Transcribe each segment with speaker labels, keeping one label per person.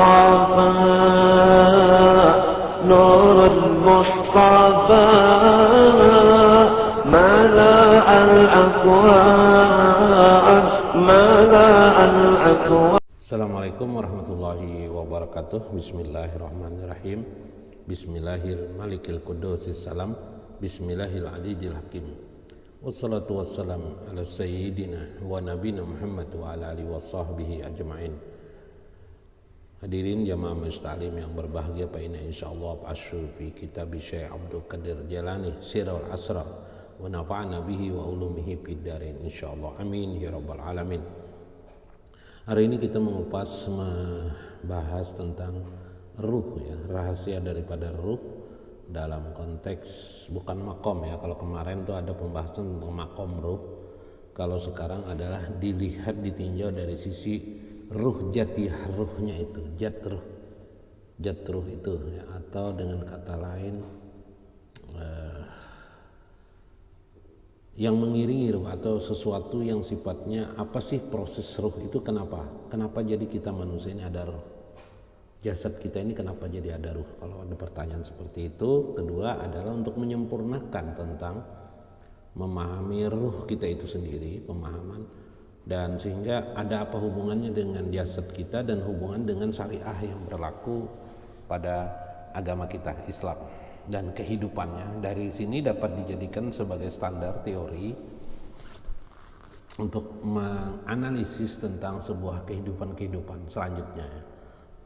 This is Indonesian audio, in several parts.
Speaker 1: المصطفى نور المصطفى ملأ الأكوان ملأ الأكوان.
Speaker 2: Assalamualaikum warahmatullahi wabarakatuh. Bismillahirrahmanirrahim. Bismillahil malikil qudusis salam. Bismillahil adidil hakim. Wassalatu wassalam ala sayyidina wa nabina Muhammad wa ala alihi wa sahbihi ajma'in. Hadirin jamaah musta'lim yang berbahagia, Pak Ina insyaallah asyur fi kitab Syekh Abdul Qadir Jalani Sirrul Asrar wa nafa'ana bihi wa ulumihi fid darain insyaallah. Amin ya rabbal alamin. Hari ini kita membahas tentang ruh, ya, rahasia daripada ruh dalam konteks bukan makom, ya. Kalau kemarin tuh ada pembahasan tentang makom ruh, kalau sekarang adalah dilihat ditinjau dari sisi ruh jati, ruhnya itu jat ruh itu, ya. Atau dengan kata lain yang mengiringi ruh atau sesuatu yang sifatnya apa sih proses ruh itu, kenapa jadi kita manusia ini ada ruh, jasad kita ini kenapa jadi ada ruh. Kalau ada pertanyaan seperti itu, kedua adalah untuk menyempurnakan tentang memahami ruh kita itu sendiri, pemahaman, dan sehingga ada apa hubungannya dengan jasad kita dan hubungan dengan syariah yang berlaku pada agama kita Islam dan kehidupannya. Dari sini dapat dijadikan sebagai standar teori untuk menganalisis tentang sebuah kehidupan selanjutnya.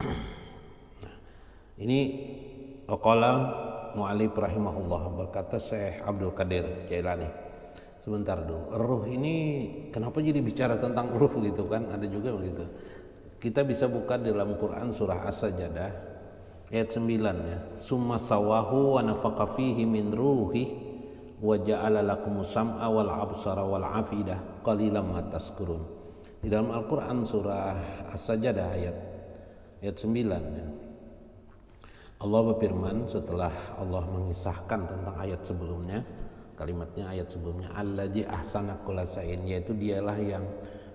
Speaker 2: Nah, ini qala mu'allif rahimahullah, berkata Syekh Abdul Qadir Jailani. Sebentar dulu, ruh ini kenapa jadi bicara tentang ruh gitu kan? Ada juga begitu. Kita bisa buka dalam Quran surah As-Sajdah ayat 9, ya. Summa sawahu wa nafaqa fihi min ruhi wa ja'ala lakumus sam'a wal absara wal afidah qalilan ma tazkurun. Di dalam Al-Qur'an surah As-Sajdah ayat 9, ya. Allah berfirman setelah Allah mengisahkan tentang ayat sebelumnya, kalimatnya ayat sebelumnya, allazi ahsana kullasain, yaitu dialah yang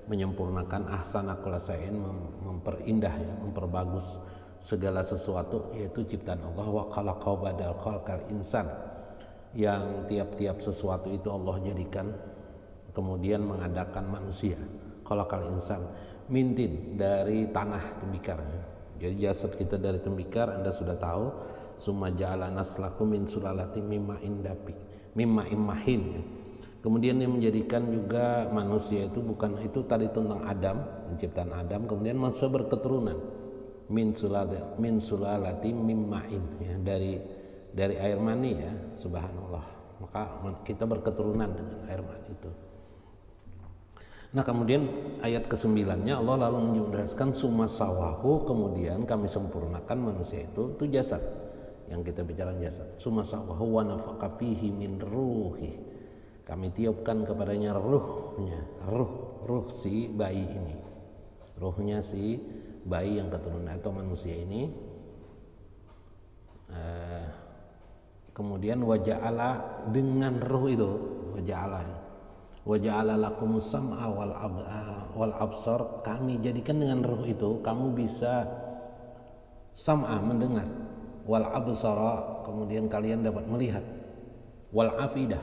Speaker 2: menyempurnakan ahsana kullasain, memperindah, ya, memperbagus segala sesuatu, yaitu ciptaan Allah. Wa khalaqahu badal khalqal insan, yang tiap-tiap sesuatu itu Allah jadikan kemudian mengadakan manusia. Khalaqal insan mintin, dari tanah tembikar, ya. Jadi jasad kita dari tembikar, Anda sudah tahu. Summa ja'ala naslakum min sulalatin mimma'in dafiq mimma'in mahin, ya. Kemudian yang menjadikan juga manusia itu bukan itu tadi tentang Adam, penciptaan Adam, kemudian manusia berketurunan min sulalatin mimma'in, ya, dari air mani, ya. Subhanallah, maka kita berketurunan dengan air mani itu. Nah, kemudian ayat ke-9-nya Allah lalu menjelaskan summa sawahu, kemudian kami sempurnakan manusia itu jasad, yang kita bicara jasad. Summa sawahu wa nafaqa fihi min ruhi, kami tiupkan kepadanya ruhnya, ruh si bayi ini, ruhnya si bayi yang keturunan atau manusia ini. Kemudian waja'ala, dengan ruh itu waja'ala lakumus sam'a wal absar, kami jadikan dengan ruh itu kamu bisa sam'a, mendengar, wal absara, kemudian kalian dapat melihat, wal afidah,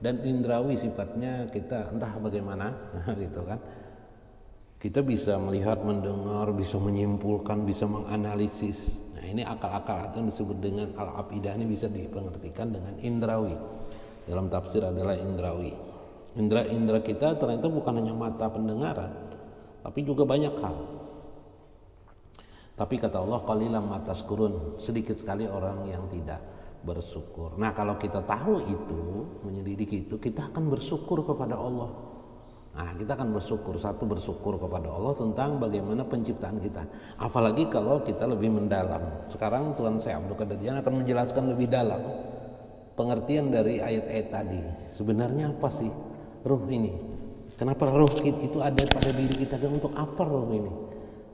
Speaker 2: dan indrawi sifatnya kita entah bagaimana gitu kan. Kita bisa melihat, mendengar, bisa menyimpulkan, bisa menganalisis. Nah, ini akal-akal atau yang disebut dengan al-afidah ini bisa dipengertikan dengan indrawi. Dalam tafsir adalah indrawi. Indra kita ternyata bukan hanya mata pendengaran, tapi juga banyak hal. Tapi kata Allah, qalilan ma tazkurun, sedikit sekali orang yang tidak bersyukur. Nah, kalau kita tahu itu, menyelidiki itu, kita akan bersyukur kepada Allah. Nah, kita akan bersyukur kepada Allah tentang bagaimana penciptaan kita. Apalagi kalau kita lebih mendalam. Sekarang Tuan Syekh Abdul Qadir akan menjelaskan lebih dalam pengertian dari ayat-ayat tadi. Sebenarnya apa sih ruh ini? Kenapa ruh itu ada pada diri kita, dan untuk apa ruh ini?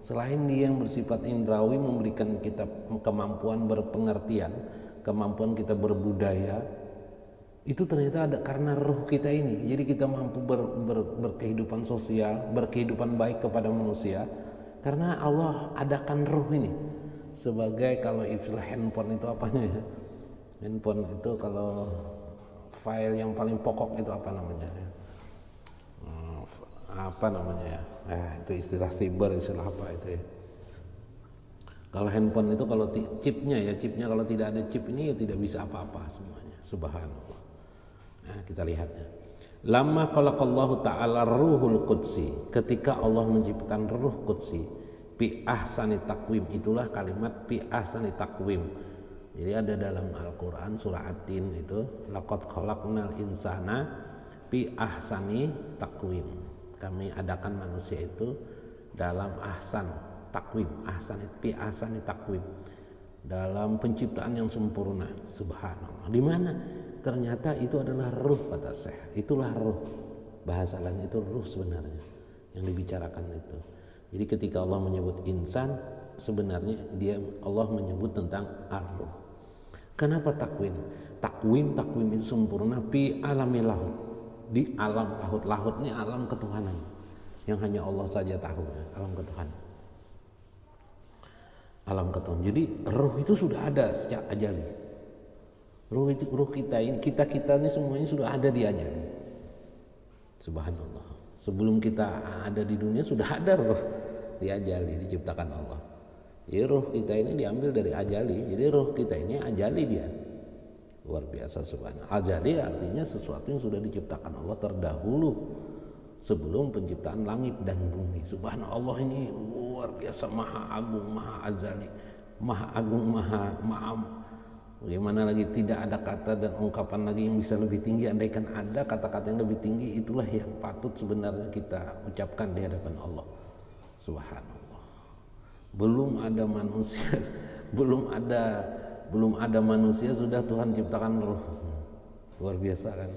Speaker 2: Selain dia yang bersifat indrawi, memberikan kita kemampuan berpengertian, kemampuan kita berbudaya, itu ternyata ada karena ruh kita ini. Jadi kita mampu berkehidupan sosial, berkehidupan baik kepada manusia, Karena Allah adakan ruh ini sebagai, kalau istilah handphone itu apanya ya? Handphone itu kalau file yang paling pokok itu apa namanya ya? Apa namanya ya? Itu istilah siber, istilah apa itu ya? Kalau handphone itu kalau chipnya kalau tidak ada chip ini ya tidak bisa apa-apa semuanya. Subhanallah. Nah, kita lihatnya. Lama khalaqallahu ta'ala ruhul qudsi, ketika Allah menciptakan ruh qudsi, bi ahsani takwim, itulah kalimat bi ahsani takwim. Jadi ada dalam Al-Quran surah At-Tin itu, laqad khalaqnal insana bi ahsani takwim, kami adakan manusia itu dalam ahsan takwim, ahsan bi ahsani takwim, dalam penciptaan yang sempurna. Subhanallah. Di mana? Ternyata itu adalah ruh, kata Syekh. Itulah ruh. Bahasa lain itu ruh sebenarnya yang dibicarakan itu. Jadi ketika Allah menyebut insan, sebenarnya Allah menyebut tentang ar-ruh. Kenapa takwim? Takwim itu sempurna fi alamil lahut. Di alam lahut. Lahut ini alam ketuhanan yang hanya Allah saja tahu, alam ketuhanan. Alam ketuhanan. Jadi ruh itu sudah ada sejak ajali. Ruh kita ini, kita ini semuanya sudah ada di ajali. Subhanallah. Sebelum kita ada di dunia sudah ada ruh di ajali, diciptakan Allah. Jadi ruh kita ini diambil dari ajali. Jadi ruh kita ini ajali dia. Luar biasa, subhanallah. Ajali artinya sesuatu yang sudah diciptakan Allah terdahulu sebelum penciptaan langit dan bumi. Subhanallah, ini luar biasa, maha agung, maha azali, maha agung, maha. Bagaimana lagi, tidak ada kata dan ungkapan lagi yang bisa lebih tinggi. Andaikan ada kata-kata yang lebih tinggi, itulah yang patut sebenarnya kita ucapkan di hadapan Allah. Subhanallah. Belum ada manusia, belum ada manusia sudah Tuhan ciptakan ruh. Luar biasa kan?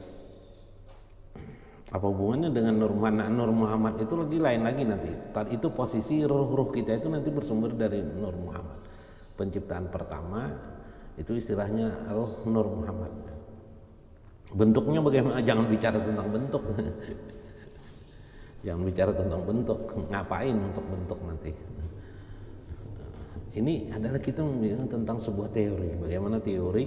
Speaker 2: Apa hubungannya dengan Nur Muhammad itu lagi lain lagi nanti. Itu posisi ruh kita itu nanti bersumber dari Nur Muhammad. Penciptaan pertama itu istilahnya roh Nur Muhammad. Bentuknya bagaimana? Jangan bicara tentang bentuk. Jangan bicara tentang bentuk. Ngapain untuk bentuk nanti? Ini adalah kita membicarakan tentang sebuah teori. Bagaimana teori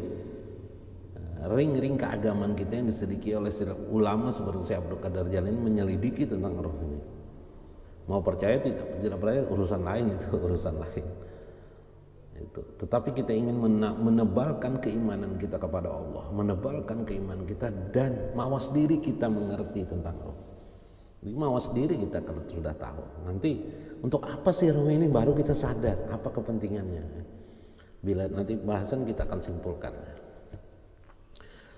Speaker 2: ring-ring keagamaan kita yang diselidiki oleh ulama seperti Syekh Abdul Qadir Jalani menyelidiki tentang roh ini. Mau percaya tidak percaya urusan lain, itu urusan lain. Itu. Tetapi kita ingin menebalkan keimanan kita kepada Allah, menebalkan keimanan kita, dan mawas diri kita mengerti tentang roh. Jadi mawas diri kita kalau sudah tahu. Nanti untuk apa sih roh ini, baru kita sadar apa kepentingannya. Bila nanti bahasan kita akan simpulkan.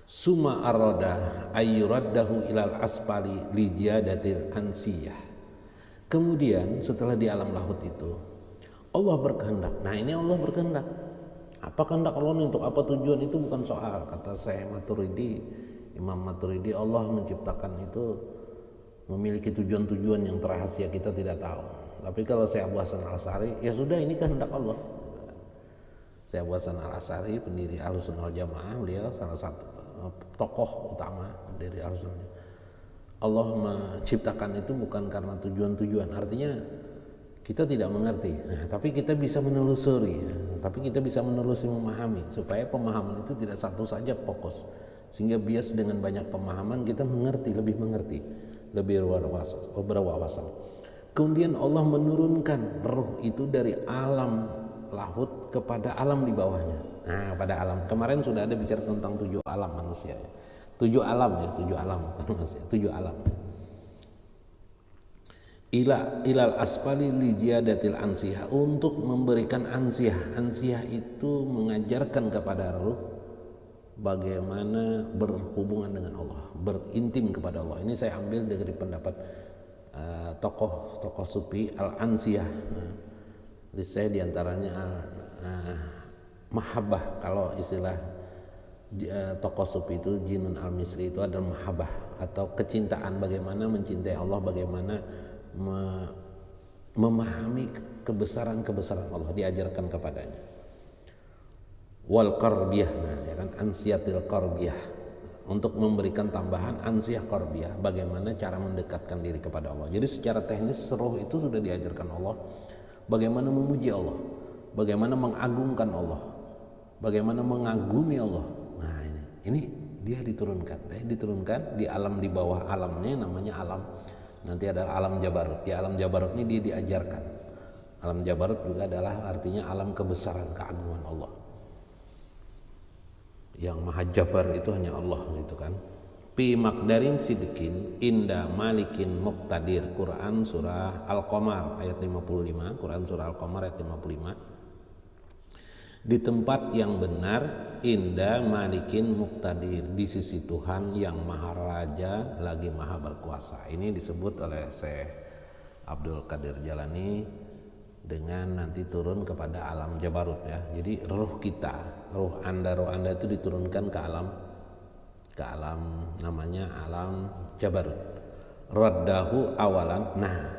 Speaker 2: Summa arada ayyuraddahu ilal asfali li jiyadatil ansiyah. Kemudian setelah di alam lahut itu Allah berkehendak. Nah, ini Allah berkehendak. Apa kehendak Allah ini, untuk apa tujuan, itu bukan soal. Kata Syekh Maturidi, Imam Maturidi, Allah menciptakan itu memiliki tujuan-tujuan yang rahasia, kita tidak tahu. Tapi kalau Syekh Abu Hasan Al-Asy'ari, ya sudah, ini kehendak Allah. Syekh Abu Hasan Al-Asy'ari, pendiri Ahlussunnah wal Jamaah, beliau salah satu tokoh utama dari Ahlussunnah. Allah menciptakan itu bukan karena tujuan-tujuan. Artinya kita tidak mengerti, tapi kita bisa menelusuri, memahami, supaya pemahaman itu tidak satu saja fokus, sehingga bias dengan banyak pemahaman kita lebih mengerti, lebih berwawasan. Kemudian Allah menurunkan ruh itu dari alam lahut kepada alam di bawahnya. Nah, pada alam kemarin sudah ada bicara tentang 7 alam manusia, 7 alam, bukan manusia, 7 alam. Ilal asfali li jiyadatil ansiyah, untuk memberikan ansiyah. Ansiyah itu mengajarkan kepada ruh bagaimana berhubungan dengan Allah, berintim kepada Allah. Ini saya ambil dari pendapat tokoh sufi al-ansiyah. Di saya diantaranya mahabbah. Kalau istilah tokoh sufi itu Jinun al-Misri itu adalah mahabbah atau kecintaan, bagaimana mencintai Allah, bagaimana memahami kebesaran Allah, diajarkan kepadanya. Wal qarbiyah, nah ya kan, ansiyatil qarbiyah, untuk memberikan tambahan ansiyah qarbiyah, bagaimana cara mendekatkan diri kepada Allah. Jadi secara teknis roh itu sudah diajarkan Allah bagaimana memuji Allah, bagaimana mengagungkan Allah, bagaimana mengagumi Allah. Nah ini dia diturunkan di alam, di bawah alamnya namanya alam. Nanti ada alam Jabarut. Di alam Jabarut ini dia diajarkan. Alam Jabarut juga adalah artinya alam kebesaran, keagungan Allah. Yang Maha Jabar itu hanya Allah gitu kan. Pi makdarin sidqin inda malikin muqtadir. Quran surah Al-Qamar ayat 55. Quran surah Al-Qamar ayat 55. Di tempat yang benar, inda malikin muqtadir, di sisi Tuhan yang Maha Raja lagi Maha Berkuasa. Ini disebut oleh Syekh Abdul Qadir Jalani dengan nanti turun kepada alam Jabarut ya. Jadi ruh kita, ruh anda itu diturunkan ke alam namanya alam Jabarut. Raddahu awalan. Nah,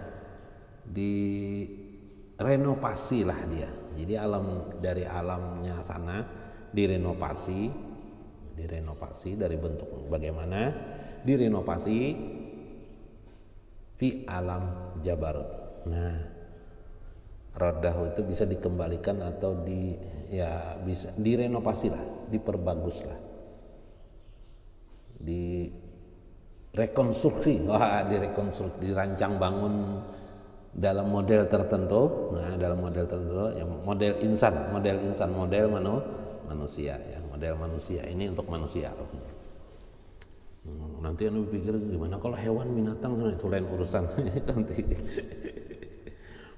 Speaker 2: direnovasi lah dia. Jadi alam dari alamnya sana direnovasi dari bentuk bagaimana, direnovasi fi alam Jabarut. Nah, raddahu itu bisa dikembalikan atau bisa direnovasi lah, diperbagus lah, direkonstruksi, dirancang bangun dalam model tertentu. Nah, dalam model tertentu, ya, model insan, model manusia ya, model manusia ini untuk manusia. Nanti anu pikir gimana kalau hewan binatang, itu lain urusan. Nanti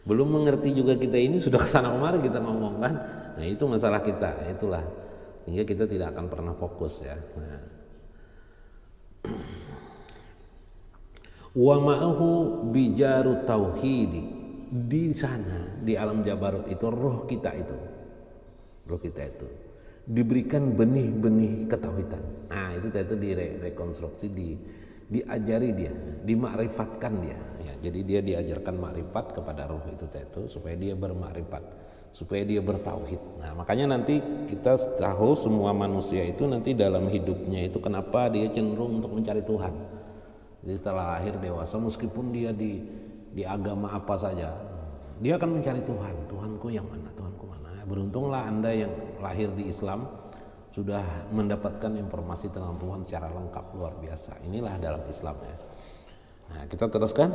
Speaker 2: belum mengerti juga kita ini, sudah kesana kemari kita ngomong kan. Nah itu masalah kita, itulah hingga kita tidak akan pernah fokus ya. Nah. Wa ma'ahu bijaru tauhidi, di sana di alam Jabarut itu roh kita itu diberikan benih-benih ketauhidan. Nah itu direkonstruksi, diajari dia, dimakrifatkan dia ya. Jadi dia diajarkan makrifat kepada roh itu supaya dia bermakrifat, supaya dia bertauhid. Nah makanya nanti kita tahu semua manusia itu nanti dalam hidupnya itu kenapa dia cenderung untuk mencari Tuhan. Jadi setelah lahir dewasa, meskipun dia di agama apa saja, dia akan mencari Tuhan. Tuhanku yang mana? Tuhanku mana? Beruntunglah Anda yang lahir di Islam sudah mendapatkan informasi tentang Tuhan secara lengkap, luar biasa. Inilah dalam Islam ya. Nah, kita teruskan.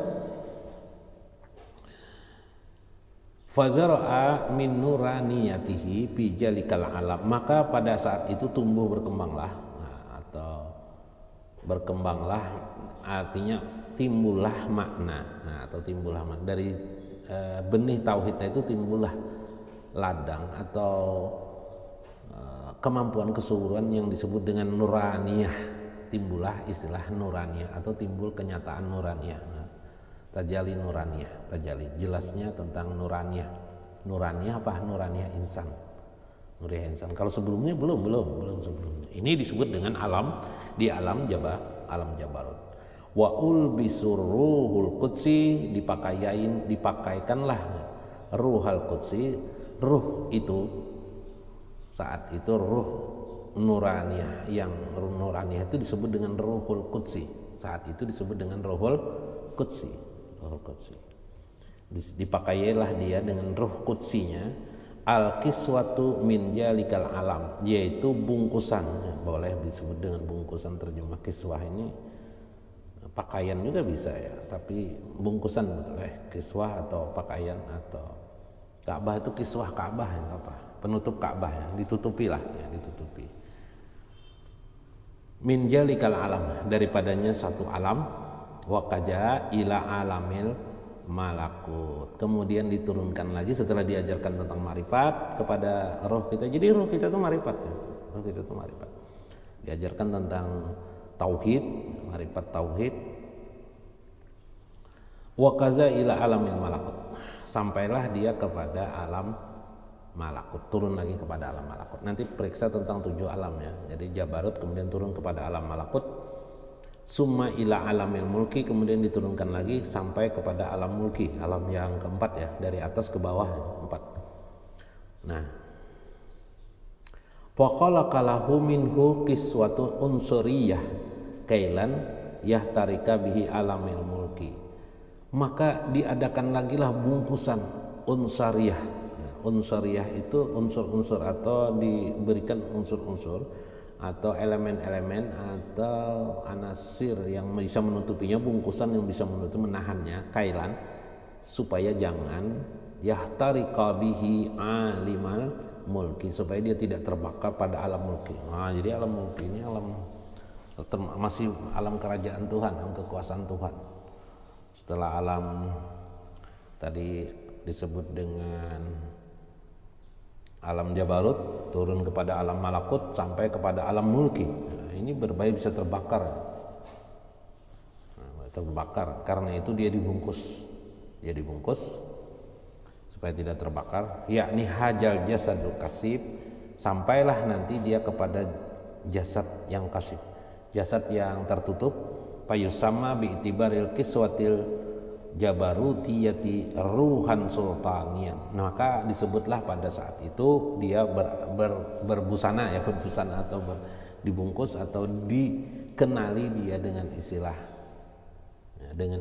Speaker 2: Fazara'a min nuraniyatihi fi jalikal alam. Maka pada saat itu tumbuh berkembanglah, artinya timbullah makna. Nah, atau timbullah makna dari benih tauhidnya itu timbullah ladang atau kemampuan kesuburan yang disebut dengan nuraniyah. Timbullah istilah nuraniyah atau timbul kenyataan nuraniyah. Nah, tajali nuraniyah, tajali jelasnya tentang nuraniyah. Nuraniyah apa? Nuraniyah insan. Nuraniyah insan. Kalau sebelumnya belum sebelumnya. Ini disebut dengan alam, di alam Jabarut. Wa ulbisur ruhul qudsi, dipakaikanlah ruhul qudsi, ruh itu saat itu ruh nuraniyah, yang nuraniyah itu disebut dengan ruhul qudsi. Saat itu disebut dengan ruhul qudsi. Dipakailah dia dengan ruh qudsinya, al kiswatu min jalikal alam, yaitu bungkusan. Boleh disebut dengan bungkusan, terjemah kiswah ini pakaian juga bisa ya, tapi bungkusan boleh, kiswah atau pakaian atau Ka'bah itu kiswah Ka'bah ya, apa? Penutup Ka'bah ya, ditutupi lah ya, ditutupi. Min jalikal alam, daripadanya satu alam, wa kaja ila alamil malakut. Kemudian diturunkan lagi setelah diajarkan tentang marifat kepada roh kita. Jadi roh kita itu marifat ya. Roh kita itu marifat. Diajarkan tentang tauhid, marifat tauhid. Wa kaza ila alamil malakut. Sampailah dia kepada alam malakut, turun lagi kepada alam malakut. Nanti periksa tentang 7 alam ya. Jadi Jabarut kemudian turun kepada alam malakut. Summa ila alamil mulki, kemudian diturunkan lagi sampai kepada alam mulki, alam yang keempat ya, dari atas ke bawah 4. Nah, faqalaqalahu minhu kiswatu unsuriyah kailan yahtarika bihi alamil mulki. Maka diadakan lagi lah bungkusan unsariyah. Unsariyah itu unsur-unsur atau diberikan unsur-unsur atau elemen-elemen atau anasir yang bisa menutupinya, bungkusan yang bisa menutup menahannya, kailan, supaya jangan yahtariqa bihi alimal mulki, supaya dia tidak terbakar pada alam mulki. Nah, jadi alam mulki ini masih alam kerajaan Tuhan, alam kekuasaan Tuhan. Setelah alam tadi disebut dengan alam Jabarut, turun kepada alam malakut sampai kepada alam mulki. Nah, ini berbahaya, bisa terbakar. Terbakar, karena itu dia dibungkus supaya tidak terbakar, yakni hajal jasadul kasib, sampailah nanti dia kepada jasad yang kasib, jasad yang tertutup, payusama bi'tibaril kiswatil jabarutiyati ruhan sultanian, maka disebutlah pada saat itu dia berbusana atau dibungkus atau dikenali dia dengan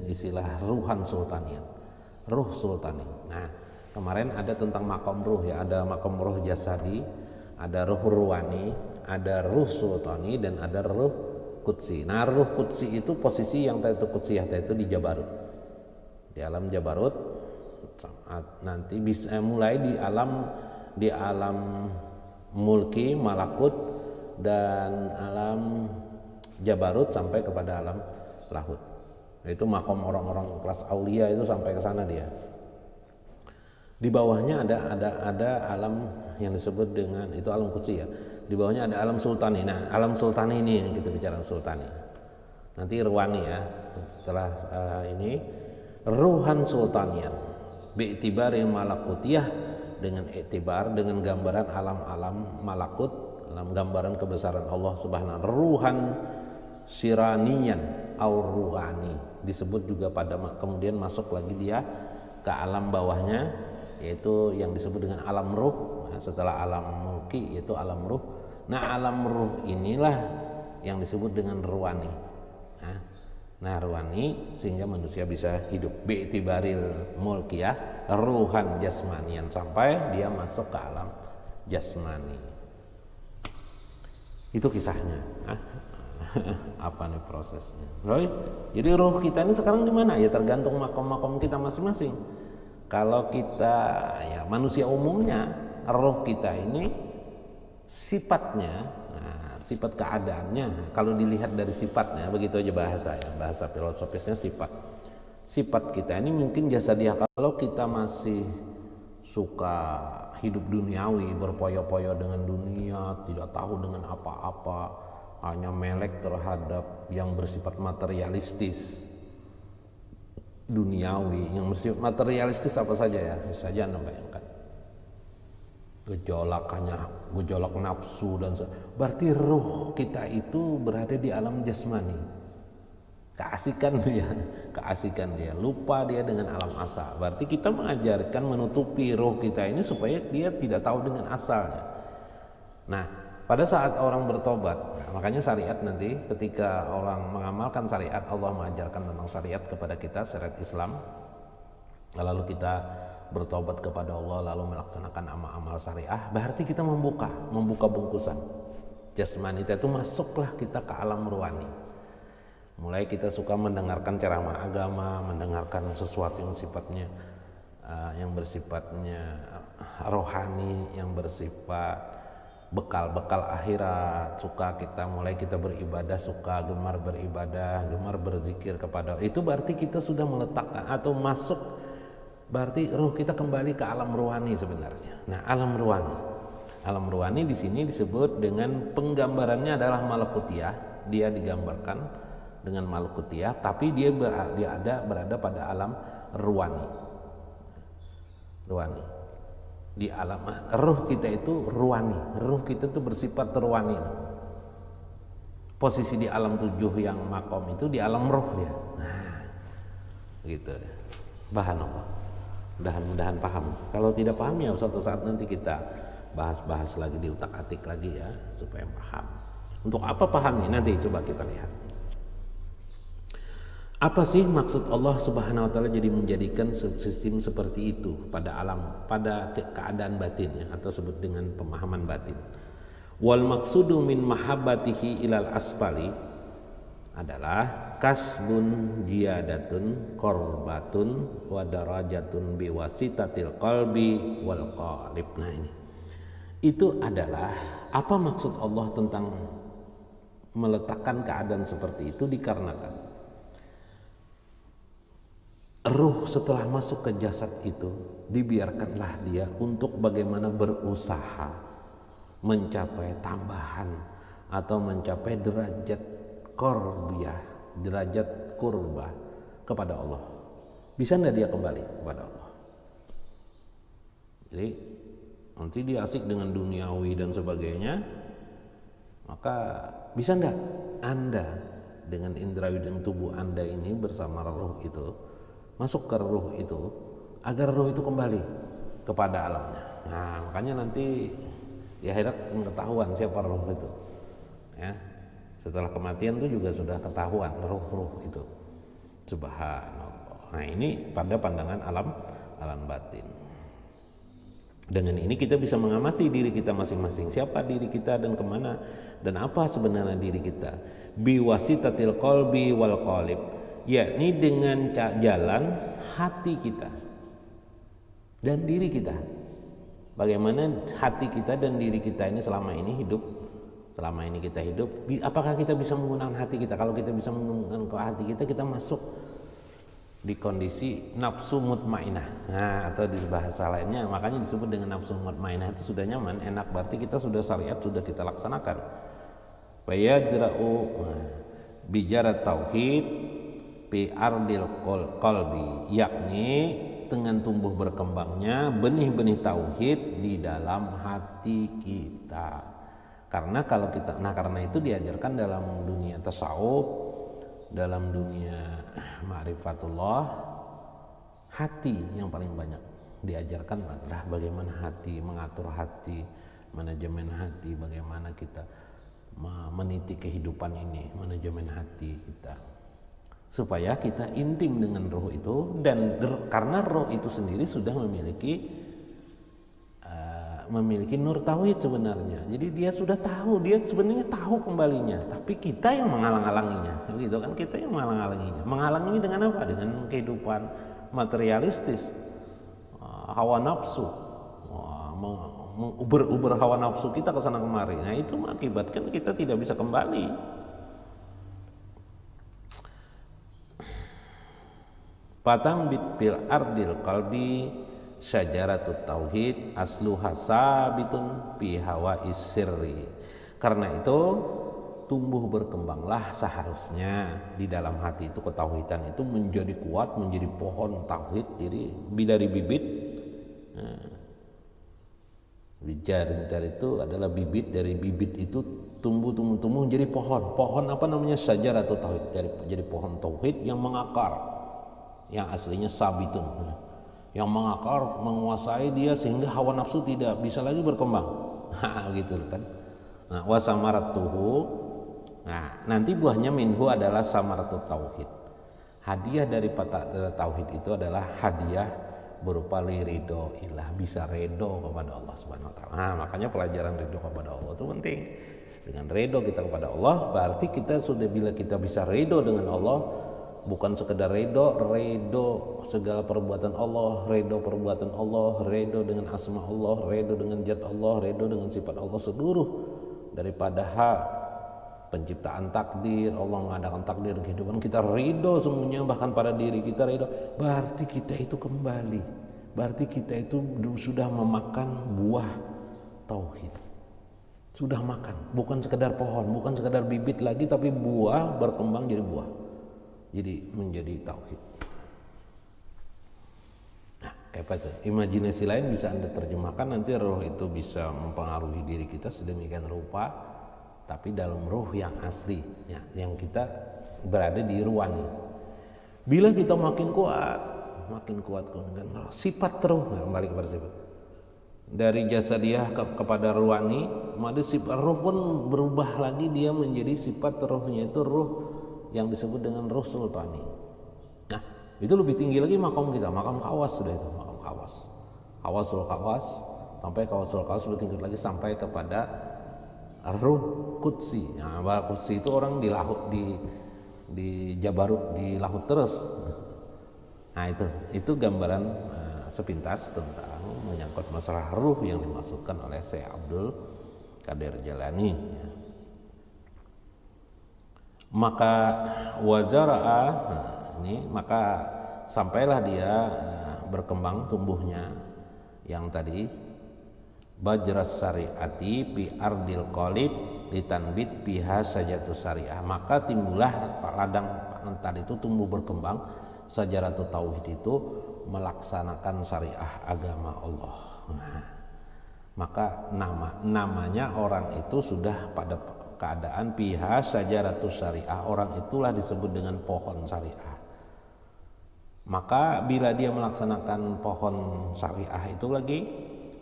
Speaker 2: istilah ruhan sultanian, ruh sultani. Nah, kemarin ada tentang makom ruh ya, ada makom ruh jasadi, ada ruh ruwani, ada ruh sultani, dan ada ruh qudsi. Nah, ruh qudsi itu posisi yang taitu qudsiyah, yaitu di Jabarut, di alam Jabarut. Nanti bisa mulai di alam mulki, malakut, dan alam Jabarut sampai kepada alam lahut. Itu makom orang-orang kelas aulia, itu sampai ke sana dia. Di bawahnya ada alam yang disebut dengan itu alam qudsi ya. Di bawahnya ada alam sultani. Nah, alam sultani ini yang kita bicara sultani. Nanti ruwani ya. Setelah ini ruhan sultanian bi'tibaril malakutiyah, dengan iktibar, dengan gambaran alam-alam malakut, alam gambaran kebesaran Allah Subhanahu, ruhan siranian au ruhani, disebut juga pada kemudian masuk lagi dia ke alam bawahnya, yaitu yang disebut dengan alam ruh. Nah, setelah alam mulki yaitu alam ruh. Nah, alam ruh inilah yang disebut dengan ruwani. Nah, ruwani sehingga manusia bisa hidup bi'tibaril mulkiyah ruhan jasmanian, sampai dia masuk ke alam jasmani. Itu kisahnya. Apa nih prosesnya? Jadi roh kita ini sekarang di mana? Ya tergantung makom-makom kita masing-masing. Kalau kita ya manusia umumnya, roh kita ini sifatnya, sifat keadaannya, kalau dilihat dari sifatnya, begitu aja bahasa filosofisnya sifat kita ini mungkin jasadiah. Kalau kita masih suka hidup duniawi, berpoyo-poyo dengan dunia, tidak tahu dengan apa-apa, hanya melek terhadap yang bersifat materialistis, duniawi. Yang bersifat materialistis apa saja ya, bisa saja Anda bayangkan, gejolak nafsu dan berarti ruh kita itu berada di alam jasmani. Keasikan dia, lupa dia dengan alam asal. Berarti kita mengajarkan menutupi ruh kita ini supaya dia tidak tahu dengan asalnya. Nah, pada saat orang bertobat, makanya syariat nanti ketika orang mengamalkan syariat, Allah mengajarkan tentang syariat kepada kita, syariat Islam, lalu kita bertobat kepada Allah, lalu melaksanakan amal-amal syariah, berarti kita membuka bungkusan jasmani itu, masuklah kita ke alam ruwani. Mulai kita suka mendengarkan ceramah agama, mendengarkan sesuatu yang sifatnya yang bersifatnya rohani, yang bersifat bekal akhirat. Mulai kita beribadah, suka gemar beribadah, gemar berzikir kepada itu, berarti kita sudah meletakkan atau masuk, berarti ruh kita kembali ke alam ruhani sebenarnya. Nah, alam ruhani di sini disebut dengan penggambarannya adalah malakutiyah. Dia digambarkan dengan malakutiyah, tapi dia berada pada alam ruhani. Di alam ruh kita itu ruhani, ruh kita itu bersifat ruhani. Posisi di alam 7 yang makom itu di alam roh dia. Nah, gitu. Bahan Allah. Mudah-mudahan paham. Kalau tidak paham ya suatu saat nanti kita bahas lagi, diutak-atik lagi ya supaya paham. Untuk apa pahamnya nanti coba kita lihat. Apa sih maksud Allah Subhanahu wa taala jadi menjadikan sistem seperti itu pada alam, pada keadaan batinnya atau sebut dengan pemahaman batin. Wal maksudu min mahabbatihi ilal asfali adalah kasbun jiyadatun korbatun wa darajatun biwasitatil qalbi wal qalib. Nah ini itu adalah apa maksud Allah tentang meletakkan keadaan seperti itu, dikarenakan ruh setelah masuk ke jasad itu dibiarkanlah dia untuk bagaimana berusaha mencapai tambahan atau mencapai derajat korbiyah, derajat kurba kepada Allah. Bisa enggak dia kembali kepada Allah? Jadi nanti dia asik dengan duniawi dan sebagainya, maka bisa enggak Anda dengan indrawi dan tubuh Anda ini bersama ruh itu masuk ke ruh itu agar ruh itu kembali kepada alamnya. Nah, makanya nanti di akhirat pengetahuan siapa ruh itu. Ya. Setelah kematian itu juga sudah ketahuan ruh-ruh itu. Subhanallah. Nah, ini pada pandangan alam batin. Dengan ini kita bisa mengamati diri kita masing-masing. Siapa diri kita dan kemana dan apa sebenarnya diri kita. Biwasitatil qalbi wal qalib, yakni dengan jalan hati kita dan diri kita. Bagaimana hati kita dan diri kita ini selama ini kita hidup, apakah kita bisa menggunakan hati kita? Kalau kita bisa menggunakan hati kita, kita masuk di kondisi nafsu mutmainah. Nah, atau di bahasa lainnya makanya disebut dengan nafsu mutmainah, itu sudah nyaman, enak, berarti kita sudah syariat sudah kita laksanakan. Fayajra'u bijarat tauhid fi ardil qalbi, yakni dengan tumbuh berkembangnya benih-benih tauhid di dalam hati kita. Karena karena itu diajarkan dalam dunia tasawuf, dalam dunia ma'rifatullah, hati yang paling banyak diajarkan adalah bagaimana hati, mengatur hati, manajemen hati, bagaimana kita meniti kehidupan ini, manajemen hati kita, supaya kita intim dengan roh itu. Dan karena roh itu sendiri sudah memiliki nur tauhid sebenarnya, jadi dia sudah tahu, dia sebenarnya tahu kembalinya, tapi kita yang menghalang-halanginya, gitu kan, kita yang menghalanginya dengan apa? Dengan kehidupan materialistis, hawa nafsu, uber hawa nafsu kita kesana kemari. Nah, itu mengakibatkan kita tidak bisa kembali. Fatambit bil ardil qalbi syajaratut tauhid asluha sabitun fi hawa'is sirri. Karena itu tumbuh berkembanglah seharusnya di dalam hati itu ketauhidan itu menjadi kuat, menjadi pohon tauhid. Jadi dari bibit, bijar itu adalah bibit, dari bibit itu tumbuh menjadi pohon apa namanya, syajaratut tauhid, jadi pohon tauhid yang mengakar, yang aslinya sabitun, yang mengakar, menguasai dia sehingga hawa nafsu tidak bisa lagi berkembang. Gitu kan. Nah, wasamaratuhu, nah nanti buahnya minhu adalah samaratut tauhid. Hadiah dari tauhid itu adalah hadiah berupa ridho ilah, bisa ridho kepada Allah Subhanahu wa taala. Nah, makanya pelajaran ridho kepada Allah itu penting. Dengan ridho kita kepada Allah, berarti kita sudah, bila kita bisa ridho dengan Allah, bukan sekedar ridho segala perbuatan Allah, ridho perbuatan Allah, ridho dengan asma Allah, ridho dengan zat Allah, ridho dengan sifat Allah, seluruh daripada hal penciptaan takdir, Allah mengadakan takdir kehidupan kita, ridho semuanya, bahkan pada diri kita ridho. Berarti kita itu kembali, berarti kita itu sudah memakan buah tauhid, sudah makan, bukan sekedar pohon, bukan sekedar bibit lagi, tapi buah berkembang jadi buah, jadi menjadi tauhid. Nah, kayak apa itu? Imajinasi lain bisa Anda terjemahkan, nanti roh itu bisa mempengaruhi diri kita sedemikian rupa, tapi dalam roh yang asli, ya, yang kita berada di ruwani. Bila kita makin kuat dengan sifat roh, kembali kepada sifat dari jasadiah kepada ruwani, maka sifat roh pun berubah lagi, dia menjadi sifat rohnya itu roh yang disebut dengan roh sultani. Itu lebih tinggi lagi makom kita, makam kawas sudah itu, makam kawas. Kawasul kawas, sampai kawasul kawas lebih tinggi lagi sampai kepada ruh qudsi. Nah, qudsi itu orang di lahut di Jabarut, di lahut terus. Nah, itu gambaran sepintas tentang menyangkut masalah ruh yang dimaksudkan oleh Syekh Abdul Qadir Jailani. Maka wazara'a, maka sampailah dia berkembang tumbuhnya yang tadi bajras syariati bi ardil qalib ditanbit biha sajatus syariah. Maka timbullah ladang tadi itu tumbuh berkembang sajaratut tauhid itu melaksanakan syariah agama Allah. Nah, maka namanya orang itu sudah pada keadaan biha sajaratus syariah, orang itulah disebut dengan pohon syariah. Maka bila dia melaksanakan pohon syariah itu lagi,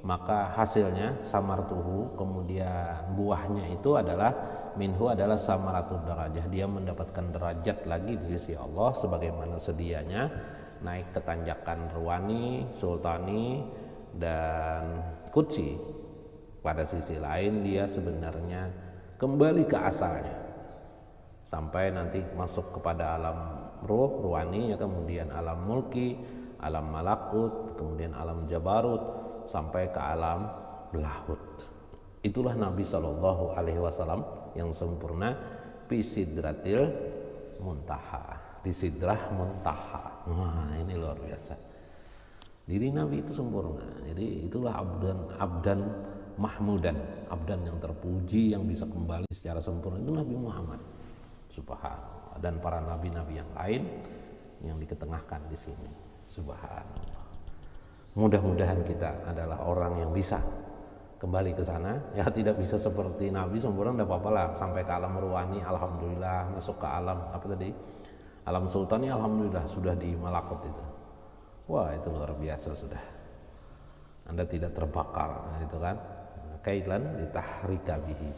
Speaker 2: maka hasilnya samartuhu, kemudian buahnya itu adalah minhu adalah samaratud darajah, dia mendapatkan derajat lagi di sisi Allah sebagaimana sedianya naik ke tanjakan ruwani, sultani dan qudsi. Pada sisi lain dia sebenarnya kembali ke asalnya sampai nanti masuk kepada alam ruh, ruwani, ya, kemudian alam mulki, alam malakut, kemudian alam jabarut, sampai ke alam belahut. Itulah Nabi Shallallahu Alaihi Wasallam yang sempurna fi sidratil muntaha, di sidrah muntaha. Wah, ini luar biasa. Diri Nabi itu sempurna. Jadi itulah abdan mahmudan, abdan yang terpuji yang bisa kembali secara sempurna itu Nabi Muhammad subhanallah, dan para nabi-nabi yang lain yang diketengahkan di sini. Subhanallah. Mudah-mudahan kita adalah orang yang bisa kembali ke sana, ya tidak bisa seperti Nabi sempurna tidak apa-apa lah, sampai ke alam ruwani alhamdulillah, masuk ke alam apa tadi, alam sultani alhamdulillah sudah di malakut itu. Wah, itu luar biasa sudah. Anda tidak terbakar itu kan. Kailan ditahrika bihi.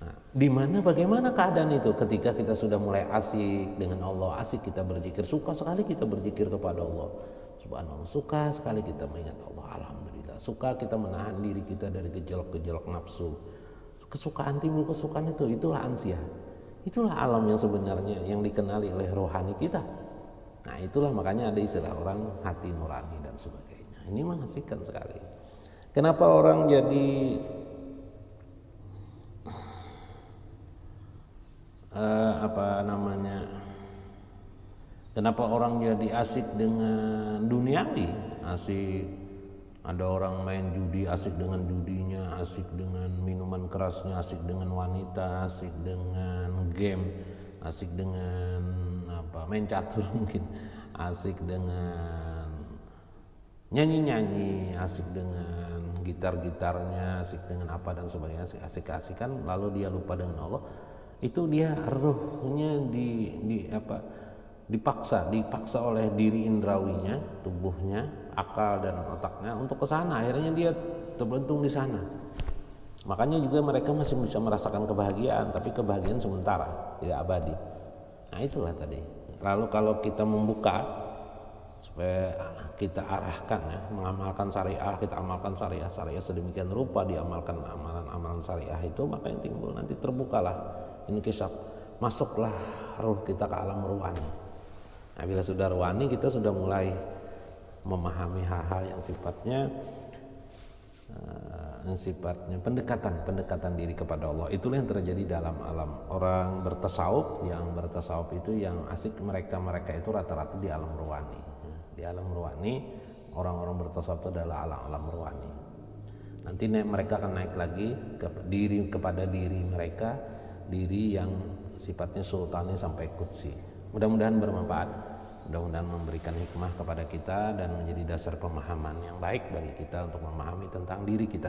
Speaker 2: Nah, di mana bagaimana keadaan itu ketika kita sudah mulai asik dengan Allah, asik kita berzikir, suka sekali kita berzikir kepada Allah. Subhanallah, suka sekali kita mengingat Allah, alhamdulillah. Suka kita menahan diri kita dari gejolak-gejolak nafsu. Kesukaan timbul kesukaan itulah ansiah. Itulah alam yang sebenarnya yang dikenali oleh rohani kita. Nah, itulah makanya ada istilah orang hati nurani dan sebagainya. Ini mengasihkan sekali. Kenapa orang jadi kenapa orang jadi asik dengan duniawi, asik, ada orang main judi, asik dengan judinya, asik dengan minuman kerasnya, asik dengan wanita, asik dengan game, asik dengan main catur mungkin, asik dengan nyanyi-nyanyi, asik dengan gitar-gitarnya, asik dengan apa dan sebagainya, asik-asikan, lalu dia lupa dengan Allah. Itu dia ruhnya dipaksa oleh diri indrawinya, tubuhnya, akal dan otaknya untuk ke sana. Akhirnya dia terbentung di sana. Makanya juga mereka masih bisa merasakan kebahagiaan, tapi kebahagiaan sementara, tidak abadi. Nah, itulah tadi. Lalu kalau kita membuka supaya kita arahkan, ya, mengamalkan syariah, kita amalkan syariah sedemikian rupa, diamalkan amalan-amalan syariah itu, maka yang timbul nanti terbukalah ini kisah, masuklah ruh kita ke alam ruwani. Nah, bila sudah ruwani, kita sudah mulai memahami hal-hal yang sifatnya pendekatan diri kepada Allah. Itulah yang terjadi dalam alam orang bertasawuf. Yang bertasawuf itu yang asik mereka itu rata-rata di alam ruwani. Di alam ruwani, orang-orang bertasawuf itu adalah alam ruwani. Nanti mereka akan naik lagi kepada diri mereka, diri yang sifatnya sultani sampai qudsi. Mudah-mudahan bermanfaat, mudah-mudahan memberikan hikmah kepada kita dan menjadi dasar pemahaman yang baik bagi kita untuk memahami tentang diri kita.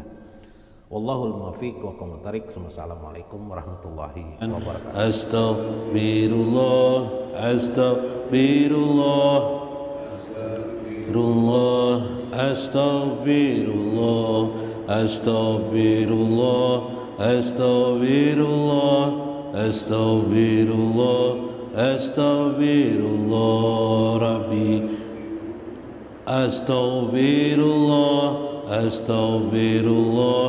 Speaker 2: Wallahul muwaffiq wa aqwamut thariq. Wassalamualaikum warahmatullahi wabarakatuh. Astagfirullah, astagfirullah, astagfirullah, astagfirullah, astagfirullah, astagfirullah, astaghfirullah Rabbi, astaghfirullah, astaghfirullah,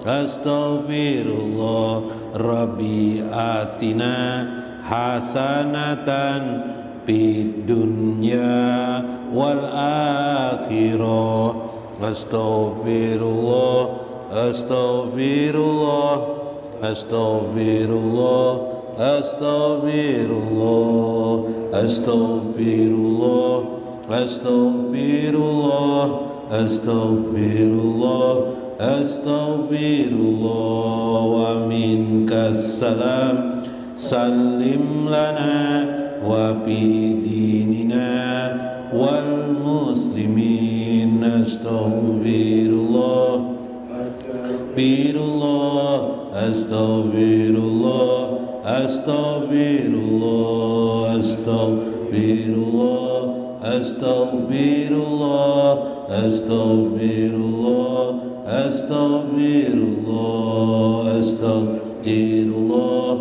Speaker 2: astaghfirullah Rabbi atina hasanatan fid dunya wal akhirah, astaghfirullah, astaghfirullah, astaghfirullah, astaghfirullah, astaghfirullah, astaghfirullah, astaghfirullah, astaghfirullah wa minkas salam, sallim lana wa fi dinina wal muslimin, astaghfirullah, astaghfirullah, astaghfirullah, astaghfirullah, astaghfirullah, astaghfirullah, astaghfirullah, astaghfirullah, astaghfirullah, astaghfirullah.